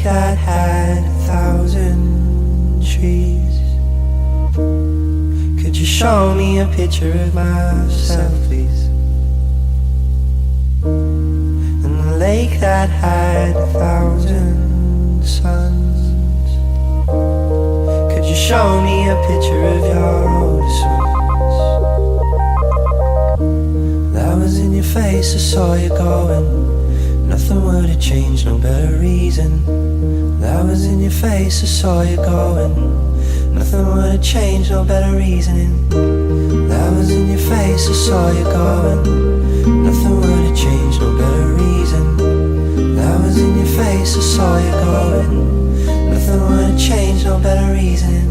lake that had 1,000 trees. Could you show me a picture of myself, please? And the lake that had 1,000 suns. Could you show me a picture of your oldest ones? That was in your face, I saw you going. Nothing would have changed, no better reason. That was in your face, I saw you going. Nothing would have changed, no better reasoning. That was in your face, I saw you going. Nothing would have changed, no better reason. That was in your face, I saw you going. Nothing would have changed, no better reasoning.